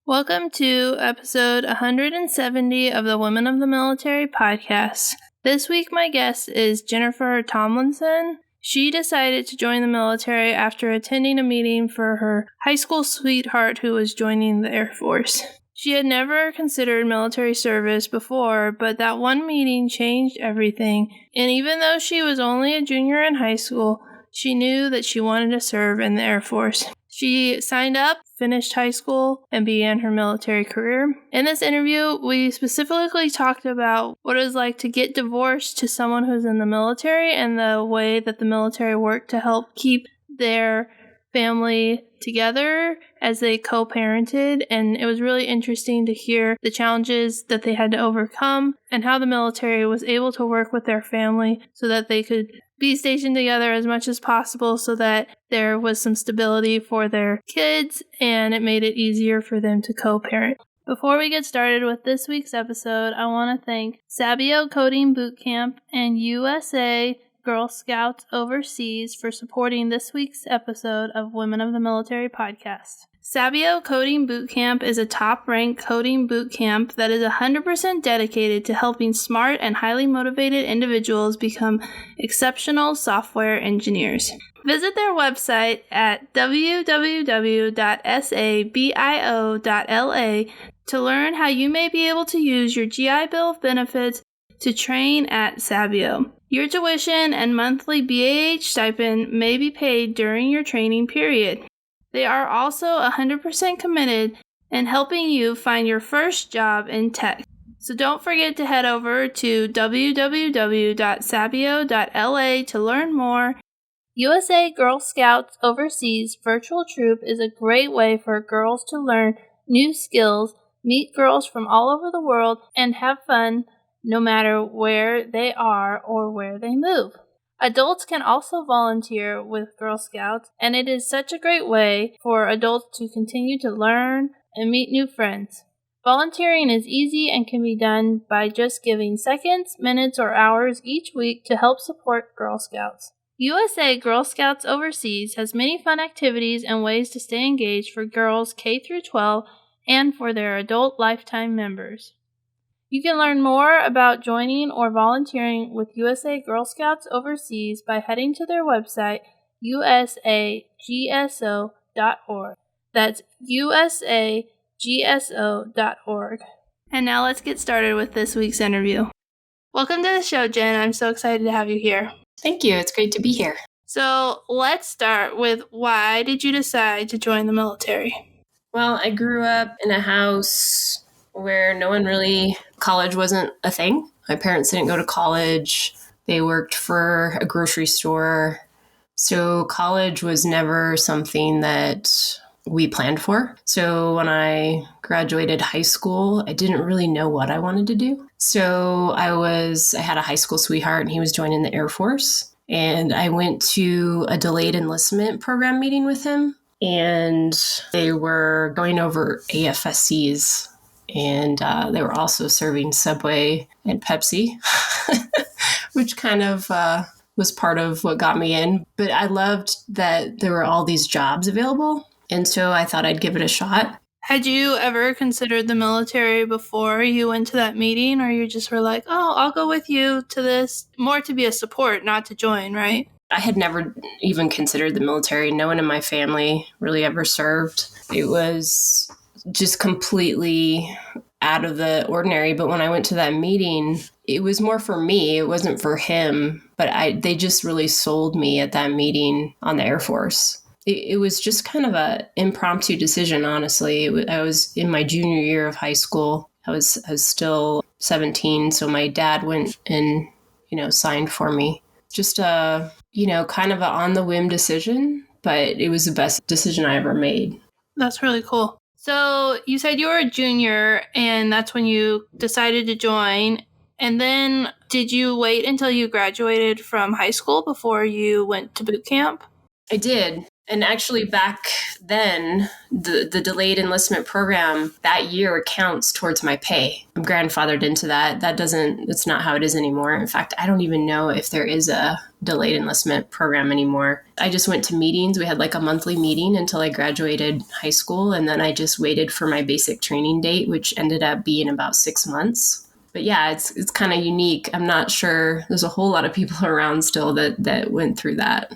Welcome to episode 170 of the Women of the Military podcast. This week my guest is Jennifer Tomlinson. She decided to join the military after attending a meeting for her high school sweetheart who was joining the Air Force. She had never considered military service before, but that one meeting changed everything, and even though she was only a junior in high school, she knew that she wanted to serve in the Air Force. She signed up, finished high school, and began her military career. In this interview, we specifically talked about what it was like to get divorced to someone who's in the military and the way that the military worked to help keep their family together as they co-parented, and it was really interesting to hear the challenges that they had to overcome and how the military was able to work with their family so that they could be stationed together as much as possible so that there was some stability for their kids and it made it easier for them to co-parent. Before we get started with this week's episode, I want to thank Sabio Coding Bootcamp and USA Girl Scouts Overseas for supporting this week's episode of Women of the Military podcast. Sabio Coding Bootcamp is a top-ranked coding bootcamp that is 100% dedicated to helping smart and highly motivated individuals become exceptional software engineers. Visit their website at www.sabio.la to learn how you may be able to use your GI Bill benefits to train at Sabio. Your tuition and monthly BAH stipend may be paid during your training period. They are also 100% committed in helping you find your first job in tech. So don't forget to head over to www.sabio.la to learn more. USA Girl Scouts Overseas Virtual Troop is a great way for girls to learn new skills, meet girls from all over the world, and have fun no matter where they are or where they move. Adults can also volunteer with Girl Scouts, and it is such a great way for adults to continue to learn and meet new friends. Volunteering is easy and can be done by just giving seconds, minutes, or hours each week to help support Girl Scouts. USA Girl Scouts Overseas has many fun activities and ways to stay engaged for girls K through 12 and for their adult lifetime members. You can learn more about joining or volunteering with USA Girl Scouts Overseas by heading to their website, usagso.org. That's usagso.org. And now let's get started with this week's interview. Welcome to the show, Jen. I'm so excited to have you here. Thank you. It's great to be here. So let's start with, why did you decide to join the military? Well, I grew up in a house where college wasn't a thing. My parents didn't go to college. They worked for a grocery store. So college was never something that we planned for. So when I graduated high school, I didn't really know what I wanted to do. So I had a high school sweetheart and he was joining the Air Force. And I went to a delayed enlistment program meeting with him. And they were going over AFSCs. And they were also serving Subway and Pepsi, which kind of was part of what got me in. But I loved that there were all these jobs available. And so I thought I'd give it a shot. Had you ever considered the military before you went to that meeting, or you just were like, oh, I'll go with you to this, more to be a support, not to join, right? I had never even considered the military. No one in my family really ever served. It was just completely out of the ordinary. But when I went to that meeting, it was more for me. It wasn't for him. But they just really sold me at that meeting on the Air Force. It was just kind of an impromptu decision, honestly. I was in my junior year of high school. I was still 17. So my dad went and, signed for me. Just kind of an on-the-whim decision. But it was the best decision I ever made. That's really cool. So you said you were a junior, and that's when you decided to join. And then did you wait until you graduated from high school before you went to boot camp? I did. And actually back then, the delayed enlistment program that year counts towards my pay. I'm grandfathered into that. It's not how it is anymore. In fact, I don't even know if there is a delayed enlistment program anymore. I just went to meetings. We had like a monthly meeting until I graduated high school. And then I just waited for my basic training date, which ended up being about 6 months. But yeah, it's kind of unique. I'm not sure. There's a whole lot of people around still that went through that.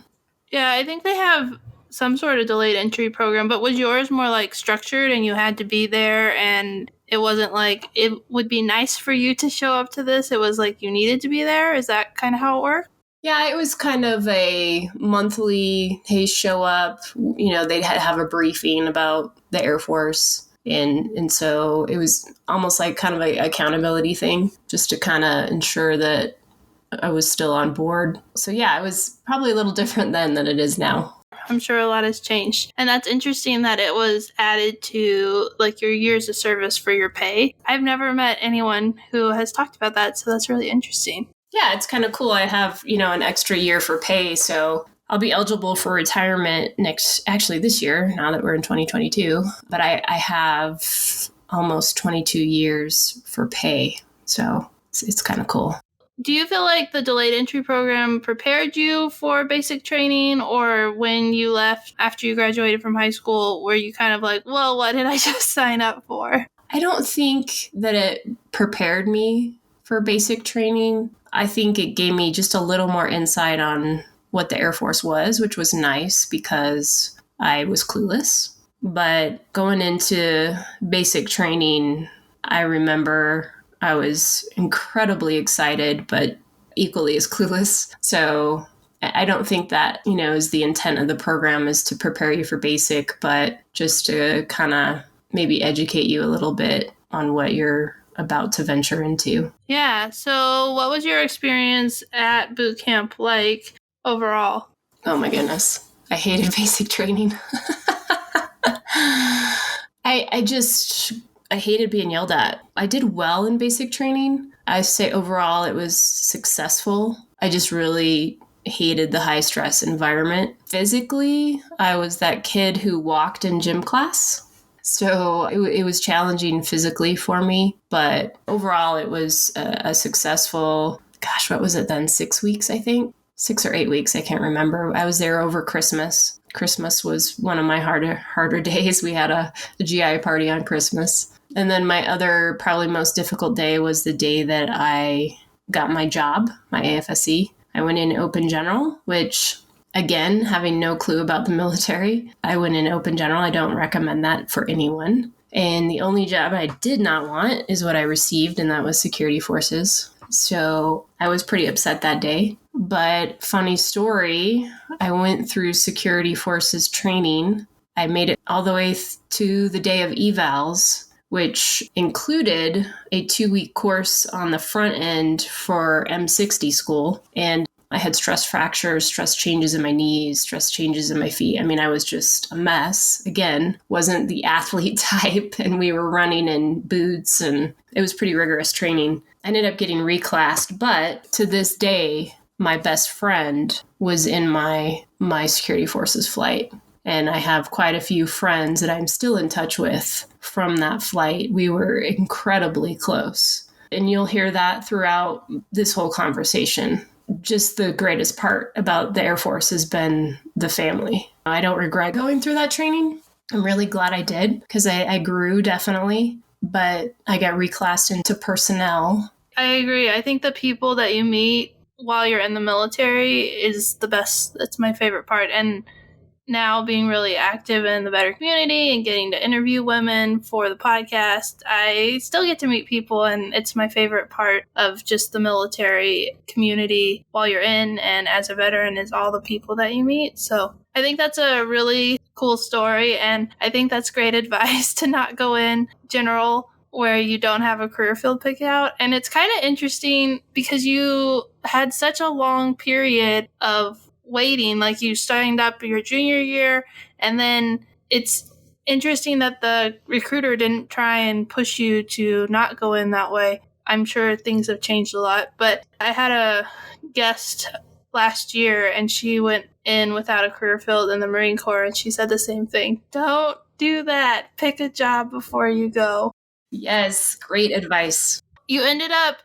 Yeah, I think they have some sort of delayed entry program, but was yours more like structured and you had to be there and it wasn't like it would be nice for you to show up to this? It was like you needed to be there? Is that kind of how it worked? Yeah, it was kind of a monthly, hey, show up. They'd have a briefing about the Air Force. And so it was almost like kind of an accountability thing, just to kind of ensure that I was still on board. So yeah, it was probably a little different then than it is now. I'm sure a lot has changed. And that's interesting that it was added to like your years of service for your pay. I've never met anyone who has talked about that, so that's really interesting. Yeah, it's kind of cool. I have, an extra year for pay, so I'll be eligible for retirement this year, now that we're in 2022. But I have almost 22 years for pay, so it's kind of cool. Do you feel like the delayed entry program prepared you for basic training, or when you left after you graduated from high school, were you kind of like, well, what did I just sign up for? I don't think that it prepared me for basic training. I think it gave me just a little more insight on what the Air Force was, which was nice because I was clueless. But going into basic training, I remember I was incredibly excited, but equally as clueless. So I don't think that, is the intent of the program is to prepare you for basic, but just to kind of maybe educate you a little bit on what you're about to venture into. Yeah. So what was your experience at boot camp like overall? Oh my goodness. I hated basic training. I hated being yelled at. I did well in basic training. I say overall it was successful. I just really hated the high stress environment. Physically, I was that kid who walked in gym class. So it was challenging physically for me. But overall, it was a successful, what was it then? 6 weeks, I think? 6 or 8 weeks. I can't remember. I was there over Christmas. Christmas was one of my harder days. We had a GI party on Christmas. And then my other, probably most difficult day was the day that I got my job, my AFSE. I went in open general, which, again, having no clue about the military, I went in open general. I don't recommend that for anyone. And the only job I did not want is what I received, and that was security forces. So I was pretty upset that day. But funny story, I went through security forces training. I made it all the way to the day of evals, which included a 2-week course on the front end for M60 school. And I had stress fractures, stress changes in my knees, stress changes in my feet. I mean, I was just a mess. Again, wasn't the athlete type, and we were running in boots, and it was pretty rigorous training. I ended up getting reclassed, but to this day, my best friend was in my security forces flight. And I have quite a few friends that I'm still in touch with from that flight. We were incredibly close. And you'll hear that throughout this whole conversation. Just the greatest part about the Air Force has been the family. I don't regret going through that training. I'm really glad I did because I grew definitely, but I got reclassed into personnel. I agree. I think the people that you meet while you're in the military is the best. That's my favorite part. And now being really active in the Better community and getting to interview women for the podcast, I still get to meet people, and it's my favorite part of just the military community while you're in and as a veteran is all the people that you meet. So I think that's a really cool story, and I think that's great advice to not go in general where you don't have a career field picked out. And it's kind of interesting because you had such a long period of waiting, like you signed up your junior year, and then it's interesting that the recruiter didn't try and push you to not go in that way. I'm sure things have changed a lot, but I had a guest last year, and she went in without a career field in the Marine Corps, and she said the same thing. Don't do that. Pick a job before you go. Yes, great advice. You ended up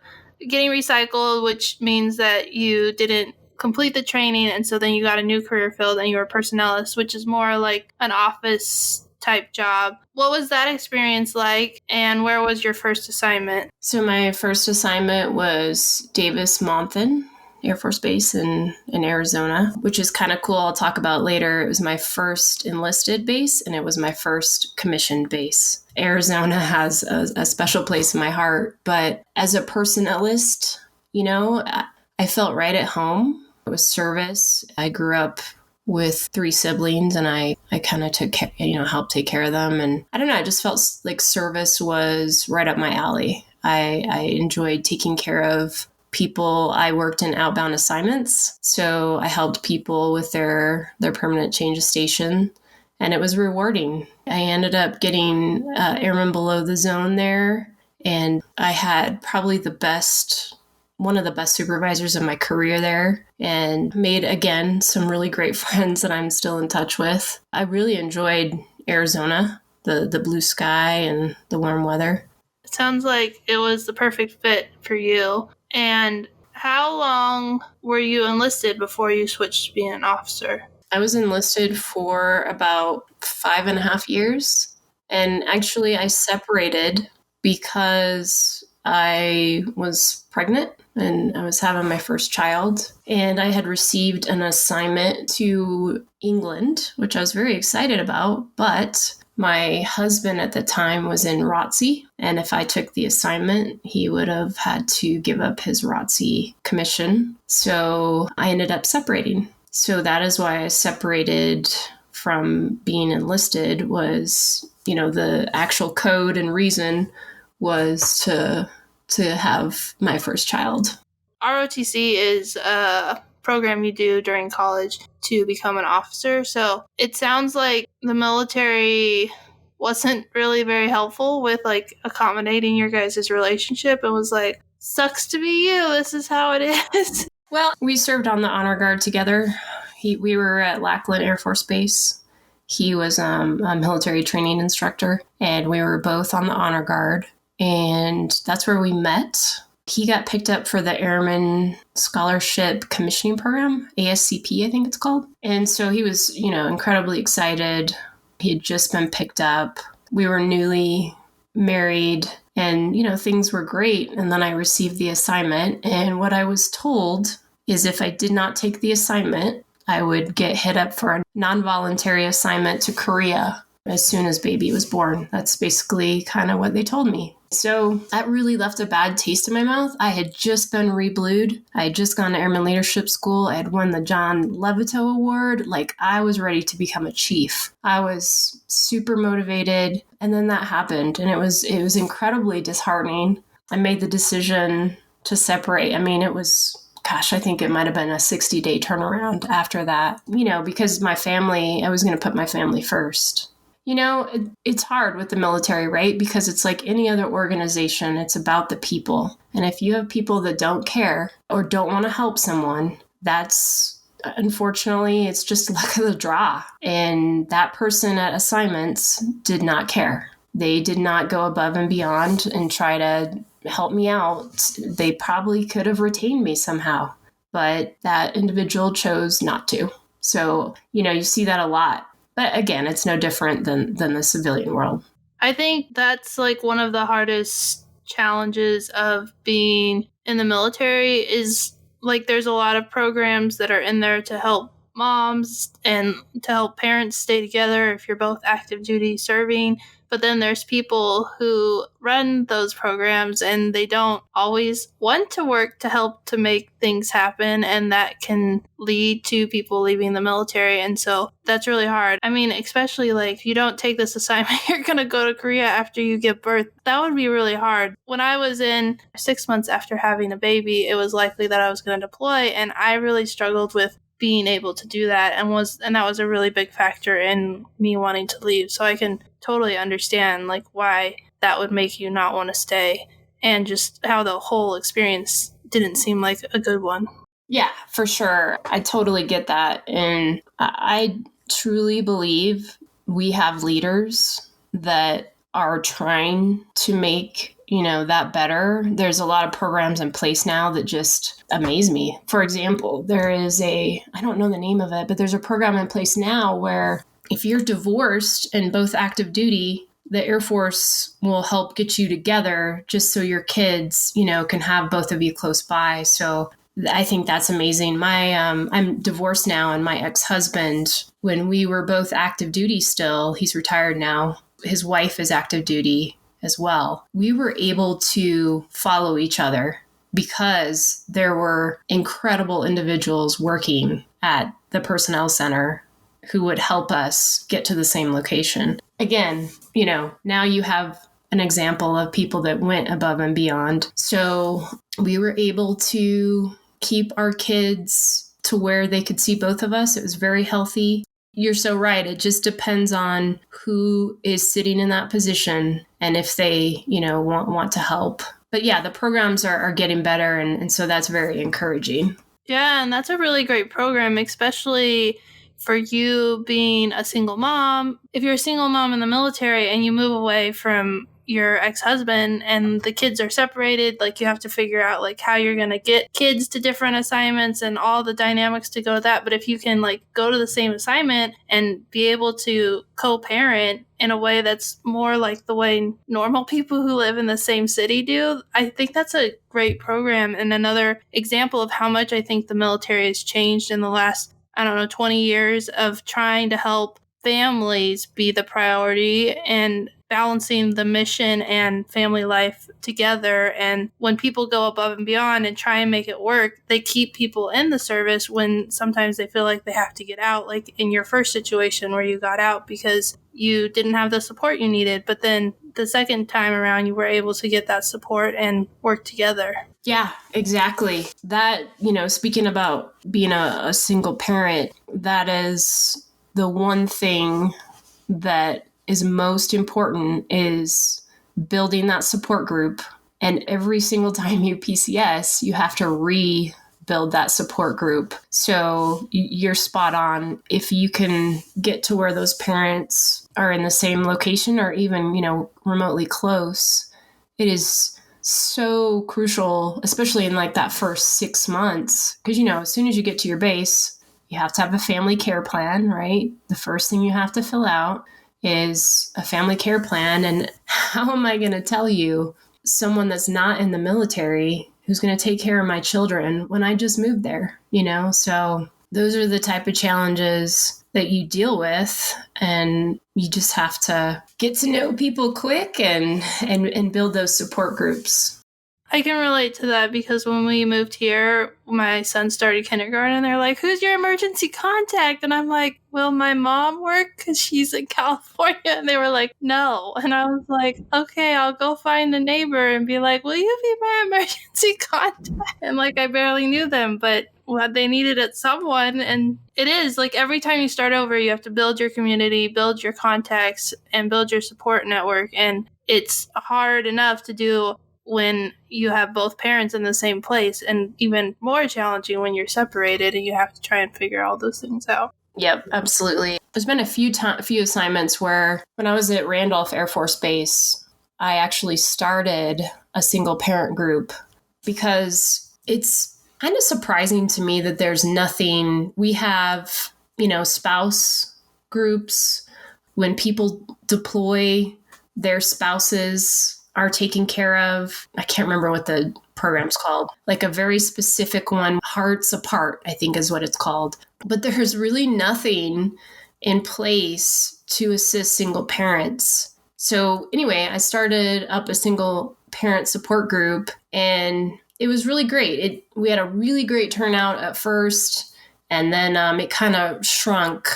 getting recycled, which means that you didn't complete the training, and so then you got a new career field and you were a personnelist, which is more like an office type job. What was that experience like, and where was your first assignment? So my first assignment was Davis-Monthan Air Force Base in Arizona, which is kind of cool. I'll talk about later. It was my first enlisted base, and it was my first commissioned base. Arizona has a special place in my heart, but as a personnelist, I felt right at home. It was service. I grew up with 3 siblings, and I kind of took care, helped take care of them. And I don't know, I just felt like service was right up my alley. I enjoyed taking care of people. I worked in outbound assignments, so I helped people with their permanent change of station, and it was rewarding. I ended up getting airman below the zone there, and I had probably one of the best supervisors of my career there, and made, again, some really great friends that I'm still in touch with. I really enjoyed Arizona, the blue sky and the warm weather. It sounds like it was the perfect fit for you. And how long were you enlisted before you switched to being an officer? I was enlisted for about 5.5 years. And actually, I separated because I was pregnant and I was having my first child. And I had received an assignment to England, which I was very excited about. But my husband at the time was in ROTC, and if I took the assignment, he would have had to give up his ROTC commission. So I ended up separating. So that is why I separated from being enlisted. Was, the actual code and reason was to have my first child. ROTC is a program you do during college to become an officer. So it sounds like the military wasn't really very helpful with accommodating your guys' relationship, and was like, sucks to be you. This is how it is. Well, we served on the honor guard together. We were at Lackland Air Force Base. He was a military training instructor, and we were both on the honor guard. And that's where we met. He got picked up for the Airman Scholarship Commissioning Program, ASCP, I think it's called. And so he was, incredibly excited. He had just been picked up. We were newly married, and, things were great. And then I received the assignment. And what I was told is if I did not take the assignment, I would get hit up for a non-voluntary assignment to Korea as soon as baby was born. That's basically kind of what they told me. So that really left a bad taste in my mouth. I had just been reblued. I had just gone to Airman Leadership School. I had won the John Levito Award. I was ready to become a chief. I was super motivated. And then that happened. And it was incredibly disheartening. I made the decision to separate. I think it might have been a 60-day turnaround after that, because my family, I was going to put my family first. It's hard with the military, right? Because it's like any other organization, it's about the people. And if you have people that don't care or don't want to help someone, that's, unfortunately, it's just luck of the draw. And that person at assignments did not care. They did not go above and beyond and try to help me out. They probably could have retained me somehow, but that individual chose not to. So, you see that a lot. But again, it's no different than the civilian world. I think that's one of the hardest challenges of being in the military is there's a lot of programs that are in there to help moms and to help parents stay together if you're both active duty serving. But then there's people who run those programs and they don't always want to work to help to make things happen. And that can lead to people leaving the military. And so that's really hard. Especially if you don't take this assignment, you're going to go to Korea after you give birth. That would be really hard. When I was in 6 months after having a baby, it was likely that I was going to deploy. And I really struggled with being able to do that, and that was a really big factor in me wanting to leave. So I can totally understand why that would make you not want to stay, and just how the whole experience didn't seem like a good one. Yeah, for sure. I totally get that. And I truly believe we have leaders that are trying to make, that better. There's a lot of programs in place now that just amaze me. For example, I don't know the name of it, but there's a program in place now where if you're divorced and both active duty, the Air Force will help get you together just so your kids, can have both of you close by. So I think that's amazing. I'm divorced now, and my ex-husband, when we were both active duty still, he's retired now. His wife is active duty as well. We were able to follow each other because there were incredible individuals working at the personnel center who would help us get to the same location. Again, now you have an example of people that went above and beyond. So we were able to keep our kids to where they could see both of us. It was very healthy. You're so right. It just depends on who is sitting in that position and if they, want to help. But yeah, the programs are getting better. And so that's very encouraging. Yeah, and that's a really great program, especially for you being a single mom. If you're a single mom in the military and you move away from your ex-husband and the kids are separated, like you have to figure out like how you're going to get kids to different assignments and all the dynamics to go with that. But if you can like go to the same assignment and be able to co-parent in a way that's more like the way normal people who live in the same city do, I think that's a great program and another example of how much I think the military has changed in the last, 20 years of trying to help families be the priority and balancing the mission and family life together. And when people go above and beyond and try and make it work, they keep people in the service when sometimes they feel like they have to get out, like in your first situation where you got out because you didn't have the support you needed. But then the second time around, you were able to get that support and work together. Yeah, exactly. That, speaking about being a single parent, that is the one thing that is most important is building that support group. And every single time you PCS, you have to rebuild that support group. So you're spot on. If you can get to where those parents are in the same location or even, remotely close, it is so crucial, especially in like that first 6 months. Because, as soon as you get to your base, you have to have a family care plan, right? The first thing you have to fill out is a family care plan. And how am I going to tell you someone that's not in the military who's going to take care of my children when I just moved there, So those are the type of challenges that you deal with, and you just have to get to know people quick and build those support groups. I can relate to that because when we moved here, my son started kindergarten and they're like, who's your emergency contact? And I'm like, will my mom work? Because she's in California. And they were like, no. And I was like, okay, I'll go find a neighbor and be like, will you be my emergency contact? And like, I barely knew them, but they needed it someone. And it is like every time you start over, you have to build your community, build your contacts, and build your support network. And it's hard enough to do when you have both parents in the same place, and even more challenging when you're separated and you have to try and figure all those things out. Yep, absolutely. There's been a few assignments where when I was at Randolph Air Force Base, I actually started a single parent group because it's kind of surprising to me that there's nothing. We have, spouse groups. When people deploy, their spouses are taken care of. I can't remember what the program's called, like a very specific one, Hearts Apart, I think is what it's called. But there's really nothing in place to assist single parents. So anyway, I started up a single parent support group, and it was really great. We had a really great turnout at first, and then it kind of shrunk.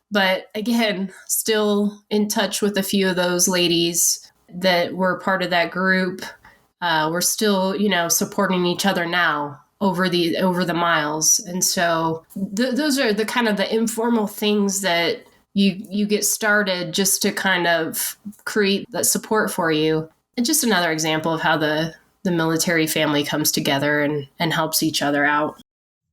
But again, still in touch with a few of those ladies that were part of that group. We're still, supporting each other now over the miles. And so those are the kind of the informal things that you get started just to kind of create that support for you. And just another example of how the military family comes together and helps each other out.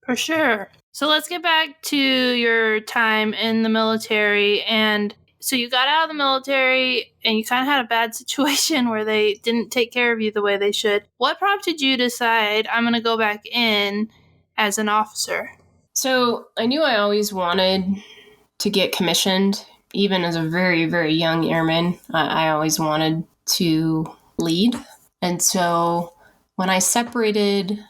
For sure. So let's get back to your time in the military. And so you got out of the military and you kind of had a bad situation where they didn't take care of you the way they should. What prompted you to decide, I'm going to go back in as an officer? So I knew I always wanted to get commissioned. Even as a very, very young airman, I always wanted to lead. And so when I separated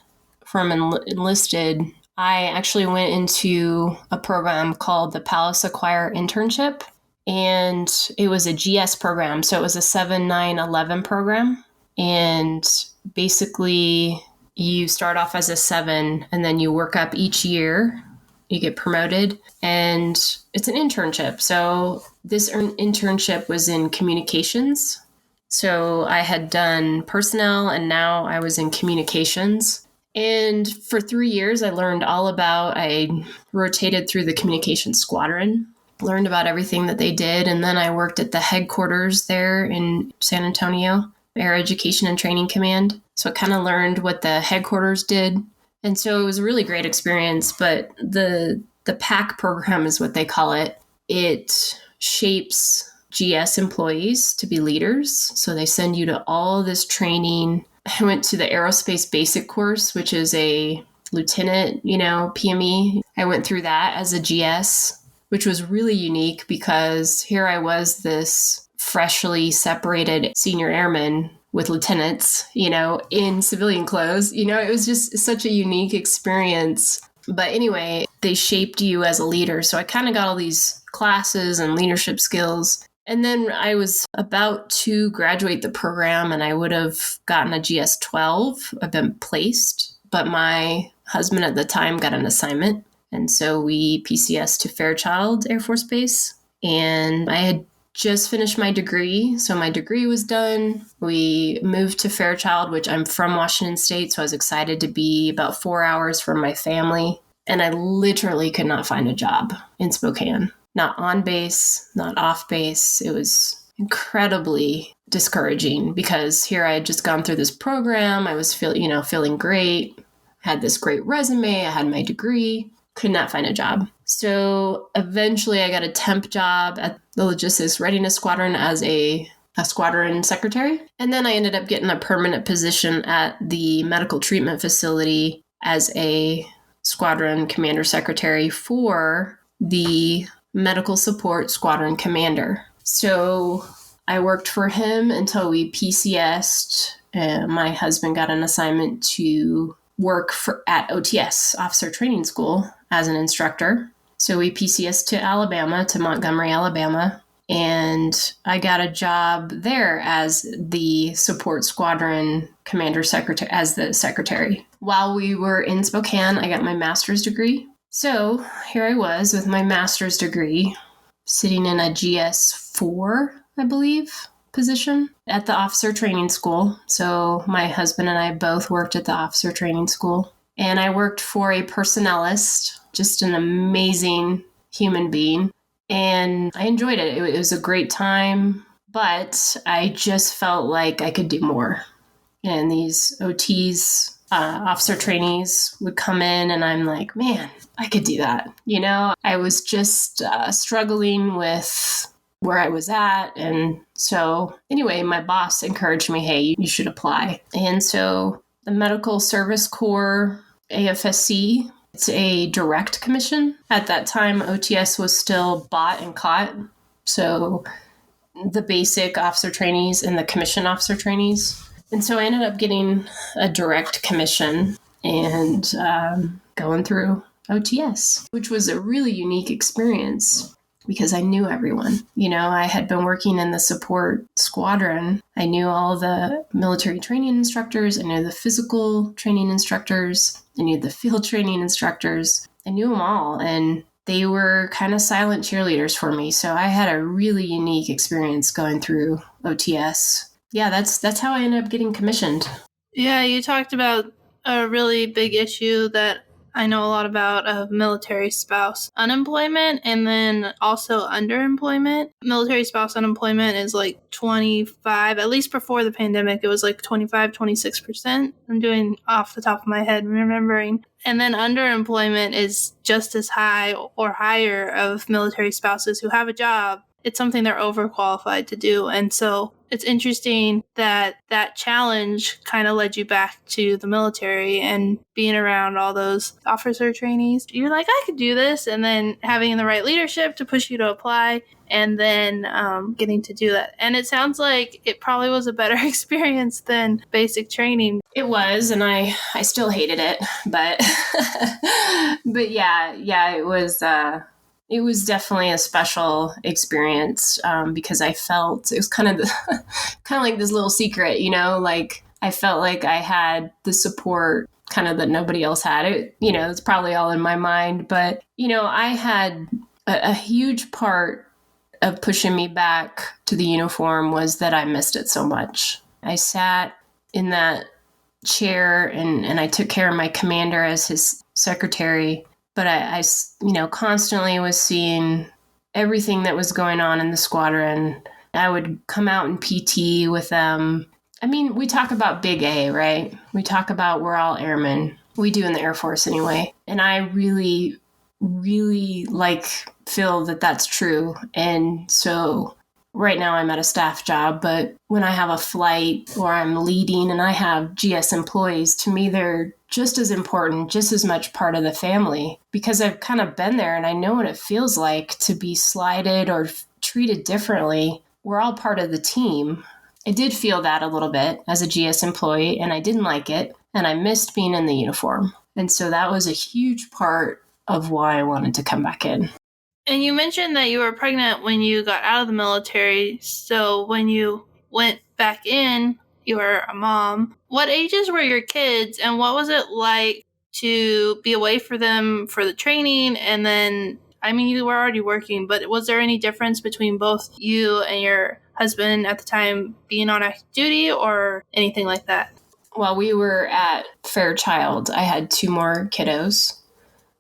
from Enlisted, I actually went into a program called the Palace Acquire Internship. And it was a GS program. So it was a 7-9-11 program. And basically, you start off as a 7 and then you work up each year. You get promoted. And it's an internship. So this internship was in communications. So I had done personnel and now I was in communications. And for 3 years, I rotated through the communications squadron, learned about everything that they did. And then I worked at the headquarters there in San Antonio, Air Education and Training Command. So I kind of learned what the headquarters did. And so it was a really great experience. But the PAC program is what they call it. It shapes GS employees to be leaders. So they send you to all this training. I went to the aerospace basic course, which is a lieutenant, PME. I went through that as a GS, which was really unique because here I was, this freshly separated senior airman with lieutenants, in civilian clothes. It was just such a unique experience. But anyway, they shaped you as a leader. So I kind of got all these classes and leadership skills. And then I was about to graduate the program and I would have gotten a GS-12. I've been placed, but my husband at the time got an assignment. And so we PCS to Fairchild Air Force Base. And I had just finished my degree. So my degree was done. We moved to Fairchild, which I'm from Washington State. So I was excited to be about 4 hours from my family. And I literally could not find a job in Spokane. Not on base, not off base. It was incredibly discouraging because here I had just gone through this program. I was feeling great, had this great resume. I had my degree, could not find a job. So eventually I got a temp job at the Logistics Readiness Squadron as a squadron secretary. And then I ended up getting a permanent position at the medical treatment facility as a squadron commander secretary for the medical support squadron commander. So I worked for him until we PCS'd. My husband got an assignment to work at OTS, Officer Training School, as an instructor. So we PCS'd to Montgomery, Alabama. And I got a job there as the support squadron commander secretary, as the secretary. While we were in Spokane, I got my master's degree. So here I was with my master's degree, sitting in a GS-4, I believe, position at the officer training school. So my husband and I both worked at the officer training school. And I worked for a personnelist, just an amazing human being. And I enjoyed it. It was a great time, but I just felt like I could do more. And these OTs, officer trainees would come in and I'm like, man, I could do that. I was just struggling with where I was at. And so anyway, my boss encouraged me, hey, you should apply. And so the Medical Service Corps, AFSC, it's a direct commission. At that time, OTS was still bought and caught. So the basic officer trainees and the commission officer trainees. And so I ended up getting a direct commission and going through OTS, which was a really unique experience because I knew everyone. I had been working in the support squadron. I knew all the military training instructors. I knew the physical training instructors. I knew the field training instructors. I knew them all. And they were kind of silent cheerleaders for me. So I had a really unique experience going through OTS. Yeah, that's how I ended up getting commissioned. Yeah, you talked about a really big issue that I know a lot about a military spouse unemployment and then also underemployment. Military spouse unemployment is like 25, at least before the pandemic, it was like 25, 26%. I'm doing off the top of my head, remembering. And then underemployment is just as high or higher of military spouses who have a job. It's something they're overqualified to do. And so it's interesting that that challenge kind of led you back to the military and being around all those officer trainees. You're like, I could do this. And then having the right leadership to push you to apply and then getting to do that. And it sounds like it probably was a better experience than basic training. It was, and I still hated it, but but yeah, it was. It was definitely a special experience because I felt it was kind of like this little secret, like I felt like I had the support kind of that nobody else had. It's probably all in my mind, but I had a huge part of pushing me back to the uniform was that I missed it so much. I sat in that chair and I took care of my commander as his secretary. But I constantly was seeing everything that was going on in the squadron. I would come out in PT with them. I mean, we talk about Big A, right? We talk about we're all airmen. We do in the Air Force anyway. And I really, really feel that that's true. And so right now I'm at a staff job, but when I have a flight or I'm leading and I have GS employees, to me, they're just as important, just as much part of the family, because I've kind of been there and I know what it feels like to be slighted or treated differently. We're all part of the team. I did feel that a little bit as a GS employee, and I didn't like it, and I missed being in the uniform. And so that was a huge part of why I wanted to come back in. And you mentioned that you were pregnant when you got out of the military. So when you went back in, you were a mom. What ages were your kids, and what was it like to be away for them for the training? And then, I mean, you were already working, but was there any difference between both you and your husband at the time being on active duty or anything like that? While we were at Fairchild, I had 2 more kiddos.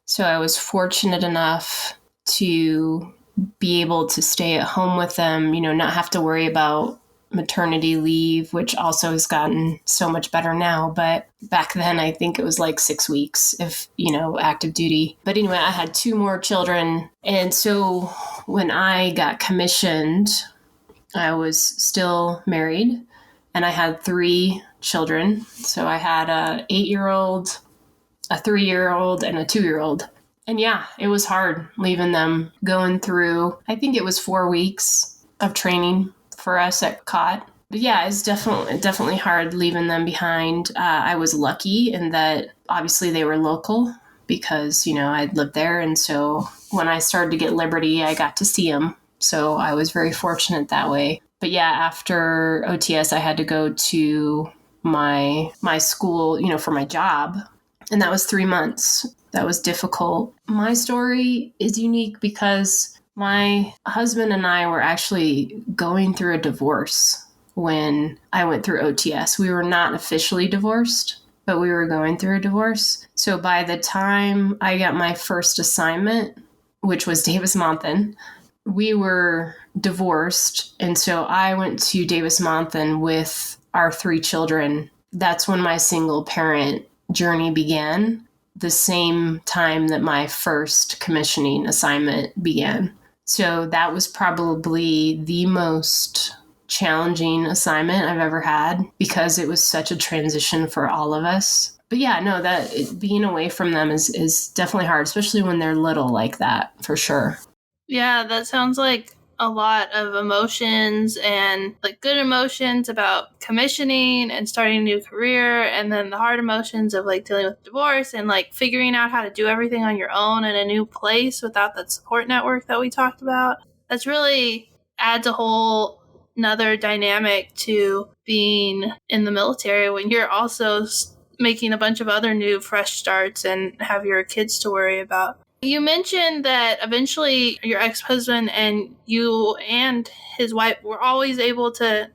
So I was fortunate enough to be able to stay at home with them, not have to worry about maternity leave, which also has gotten so much better now. But back then, I think it was like 6 weeks if, active duty. But anyway, I had 2 more children. And so when I got commissioned, I was still married and I had 3 children. So I had a 8-year-old, a 3-year-old, and a 2-year-old. And yeah, it was hard leaving them, going through, I think it was 4 weeks of training for us at COT. But yeah, it's definitely hard leaving them behind. I was lucky in that obviously they were local because, I'd lived there. And so when I started to get liberty, I got to see them. So I was very fortunate that way. But yeah, after OTS, I had to go to my school, for my job. And that was 3 months. That was difficult. My story is unique because my husband and I were actually going through a divorce when I went through OTS. We were not officially divorced, but we were going through a divorce. So by the time I got my first assignment, which was Davis-Monthan, we were divorced. And so I went to Davis-Monthan with our 3 children. That's when my single parent journey began, the same time that my first commissioning assignment began. So that was probably the most challenging assignment I've ever had because it was such a transition for all of us. But yeah, no, being away from them is definitely hard, especially when they're little like that, for sure. Yeah, that sounds like a lot of emotions and good emotions about commissioning and starting a new career, and then the hard emotions of dealing with divorce and figuring out how to do everything on your own in a new place without that support network that we talked about. That's really adds a whole another dynamic to being in the military when you're also making a bunch of other new fresh starts and have your kids to worry about. You mentioned that eventually your ex-husband and you and his wife were always able to,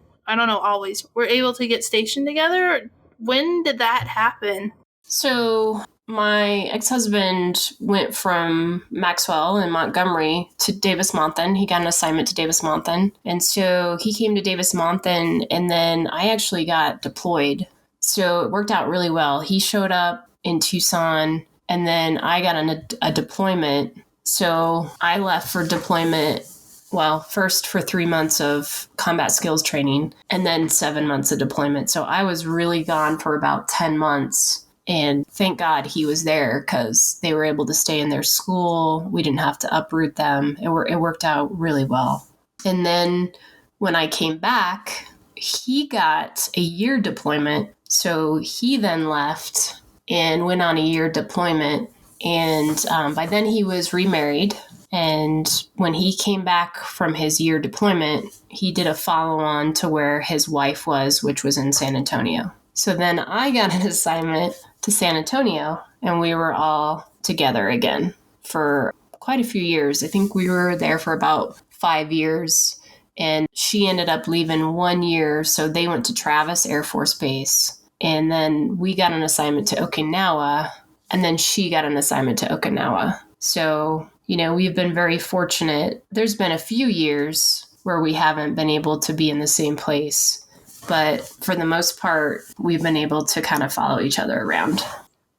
were able to get stationed together. When did that happen? So My ex-husband went from Maxwell in Montgomery to Davis-Monthan. He got an assignment to Davis-Monthan. And so he came to Davis-Monthan, and then I actually got deployed. So it worked out really well. He showed up in Tucson, and then I got a deployment. So I left for deployment, well, first for 3 months of combat skills training, and then 7 months of deployment. So I was really gone for about 10 months. And thank God he was there because they were able to stay in their school. We didn't have to uproot them. It worked out really well. And then when I came back, he got a year deployment. So he then left and went on a year deployment. And by then he was remarried. And when he came back from his year deployment, he did a follow-on to where his wife was, which was in San Antonio. So then I got an assignment to San Antonio, and we were all together again for quite a few years. I think we were there for about 5 years, and she ended up leaving 1 year, so they went to Travis Air Force Base, and then we got an assignment to Okinawa, and then she got an assignment to Okinawa. So, we've been very fortunate. There's been a few years where we haven't been able to be in the same place. But for the most part, we've been able to kind of follow each other around.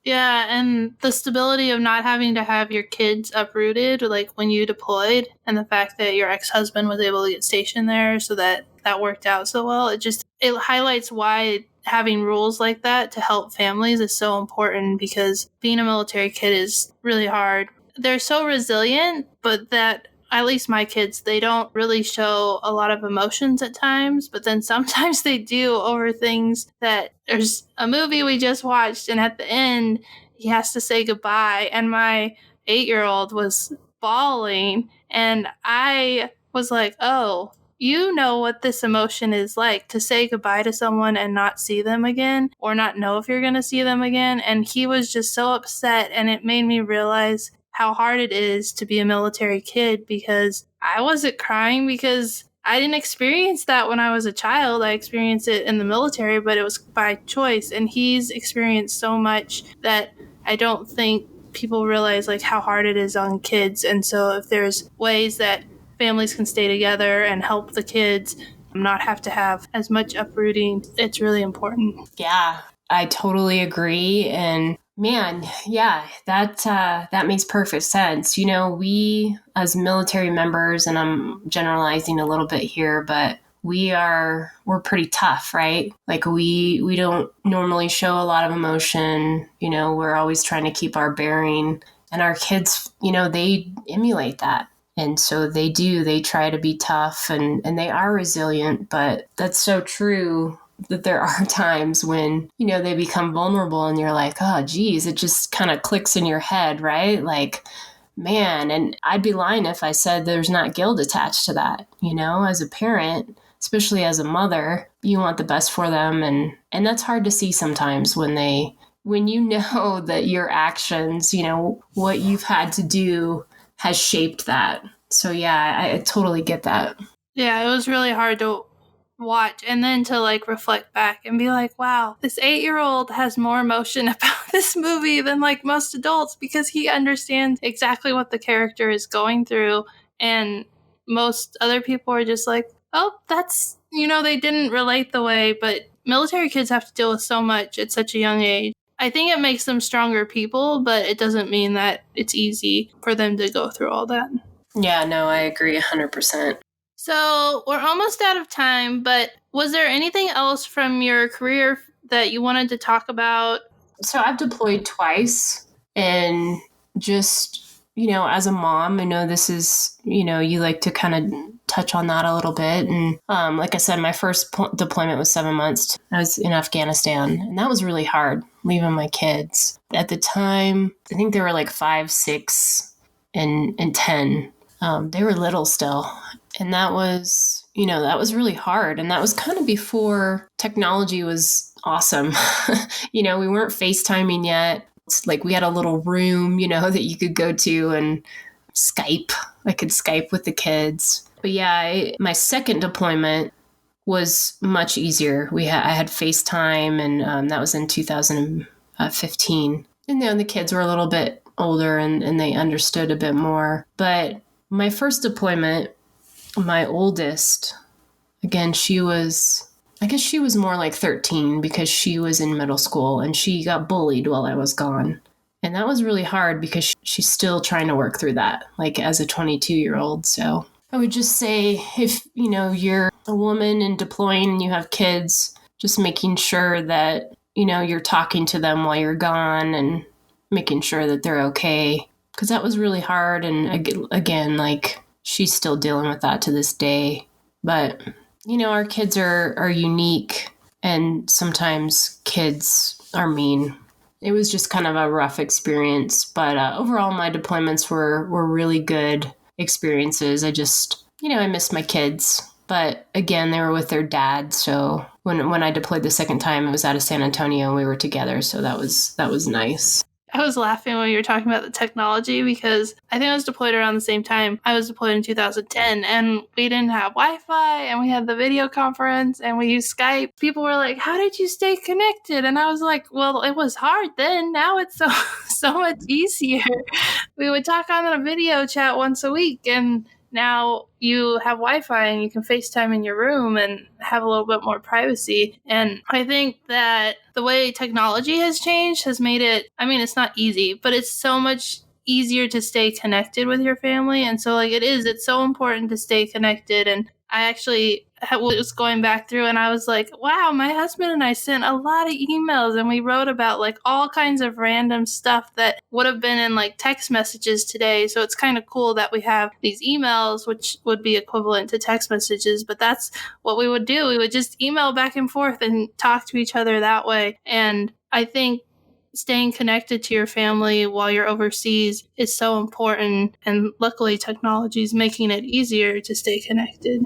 Yeah, and the stability of not having to have your kids uprooted, like when you deployed, and the fact that your ex-husband was able to get stationed there so that worked out so well, it highlights why having rules like that to help families is so important, because being a military kid is really hard. They're so resilient, but that at least my kids, they don't really show a lot of emotions at times, but then sometimes they do over things that there's a movie we just watched, and at the end, he has to say goodbye, and my 8-year-old was bawling, and I was like, oh, you know what this emotion is like, to say goodbye to someone and not see them again, or not know if you're going to see them again, and he was just so upset, and it made me realize how hard it is to be a military kid, because I wasn't crying because I didn't experience that when I was a child. I experienced it in the military, but it was by choice. And he's experienced so much that I don't think people realize like how hard it is on kids. And so if there's ways that families can stay together and help the kids not have to have as much uprooting, it's really important. Yeah, I totally agree. And man, yeah, that makes perfect sense. We as military members, and I'm generalizing a little bit here, but we're pretty tough, right? Like we don't normally show a lot of emotion. We're always trying to keep our bearing, and our kids, they emulate that. And so they try to be tough, and they are resilient, but that's so true that there are times when, they become vulnerable and you're like, oh, geez, it just kind of clicks in your head, right? Like, man, and I'd be lying if I said there's not guilt attached to that. As a parent, especially as a mother, you want the best for them. And that's hard to see sometimes when you know that your actions, what you've had to do has shaped that. So yeah, I totally get that. Yeah, it was really hard to watch and then to like reflect back and be like, wow, this 8-year-old has more emotion about this movie than like most adults, because he understands exactly what the character is going through, and most other people are just like, oh, that's, they didn't relate the way. But military kids have to deal with so much at such a young age. I think it makes them stronger people, but it doesn't mean that it's easy for them to go through all that. Yeah, no, I agree 100%. So we're almost out of time, but was there anything else from your career that you wanted to talk about? So I've deployed twice, and just, as a mom, I know this is, you like to kind of touch on that a little bit. And like I said, my first deployment was 7 months. I was in Afghanistan, and that was really hard, leaving my kids. At the time, I think they were like 5, 6, and 10. They were little still. And that was really hard. And that was kind of before technology was awesome. We weren't FaceTiming yet. It's like we had a little room, that you could go to and Skype. I could Skype with the kids. But yeah, my second deployment was much easier. I had FaceTime, and that was in 2015. And the kids were a little bit older and they understood a bit more. But my first deployment, my oldest, again, I guess she was more like 13 because she was in middle school and she got bullied while I was gone. And that was really hard because she's still trying to work through that, like as a 22-year-old. So I would just say if, you're a woman and deploying and you have kids, just making sure that, you're talking to them while you're gone and making sure that they're okay. Because that was really hard. And again, like she's still dealing with that to this day. But, our kids are unique and sometimes kids are mean. It was just kind of a rough experience. But overall, my deployments were really good experiences. I just, I miss my kids. But again, they were with their dad. So when I deployed the second time, it was out of San Antonio and we were together. So that was nice. I was laughing when you were talking about the technology because I think I was deployed around the same time. I was deployed in 2010 and we didn't have Wi-Fi and we had the video conference and we used Skype. People were like, how did you stay connected? And I was like, well, it was hard then. Now it's so much easier. We would talk on a video chat once a week and now you have Wi-Fi and you can FaceTime in your room and have a little bit more privacy. And I think that the way technology has changed has made it, it's not easy, but it's so much easier to stay connected with your family. And so it's so important to stay connected. And I actually was going back through and I was like, wow, my husband and I sent a lot of emails and we wrote about like all kinds of random stuff that would have been in like text messages today. So it's kind of cool that we have these emails, which would be equivalent to text messages, but that's what we would do. We would just email back and forth and talk to each other that way. And I think staying connected to your family while you're overseas is so important. And luckily technology is making it easier to stay connected.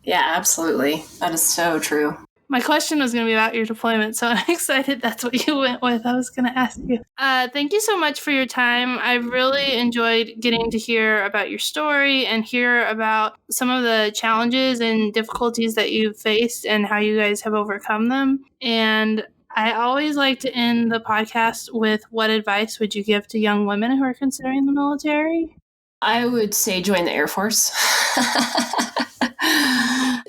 Yeah, absolutely. That is so true. My question was going to be about your deployment, so I'm excited that's what you went with. I was going to ask you. Thank you so much for your time. I really enjoyed getting to hear about your story and hear about some of the challenges and difficulties that you've faced and how you guys have overcome them. And I always like to end the podcast with what advice would you give to young women who are considering the military? I would say join the Air Force.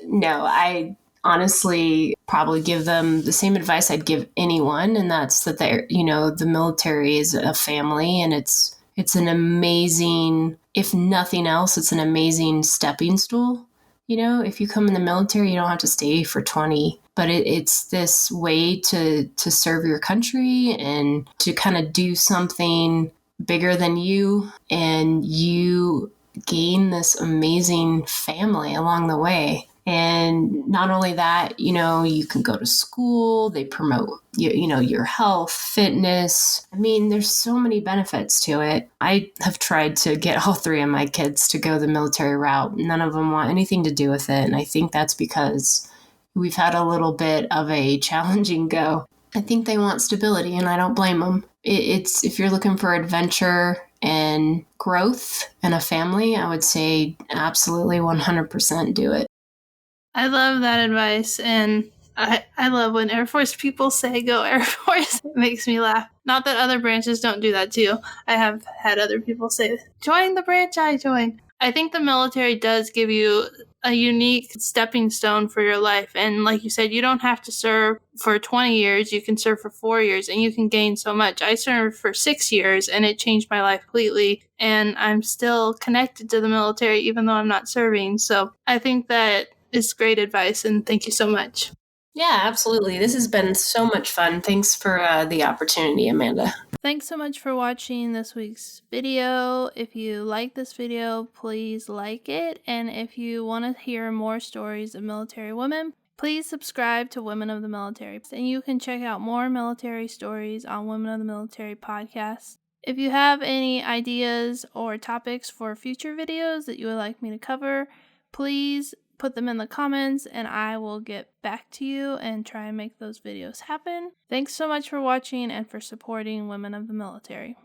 No, I honestly probably give them the same advice I'd give anyone, and that's that the military is a family, and it's an amazing, if nothing else, it's an amazing stepping stool. If you come in the military, you don't have to stay for 20, but it's this way to serve your country and to kind of do something bigger than you, and you gain this amazing family along the way. And not only that, you can go to school, they promote, your health, fitness. There's so many benefits to it. I have tried to get all three of my kids to go the military route. None of them want anything to do with it. And I think that's because we've had a little bit of a challenging go. I think they want stability, and I don't blame them. It's if you're looking for adventure and growth and a family, I would say absolutely 100% do it. I love that advice, and I love when Air Force people say go Air Force. It makes me laugh. Not that other branches don't do that too. I have had other people say, join the branch I joined. I think the military does give you a unique stepping stone for your life. And like you said, you don't have to serve for 20 years. You can serve for 4 years and you can gain so much. I served for 6 years and it changed my life completely. And I'm still connected to the military even though I'm not serving. So I think that is great advice, and thank you so much. Yeah, absolutely. This has been so much fun. Thanks for the opportunity, Amanda. Thanks so much for watching this week's video. If you like this video, please like it. And if you want to hear more stories of military women, please subscribe to Women of the Military. And you can check out more military stories on Women of the Military podcast. If you have any ideas or topics for future videos that you would like me to cover, please put them in the comments and I will get back to you and try and make those videos happen. Thanks so much for watching and for supporting Women of the Military.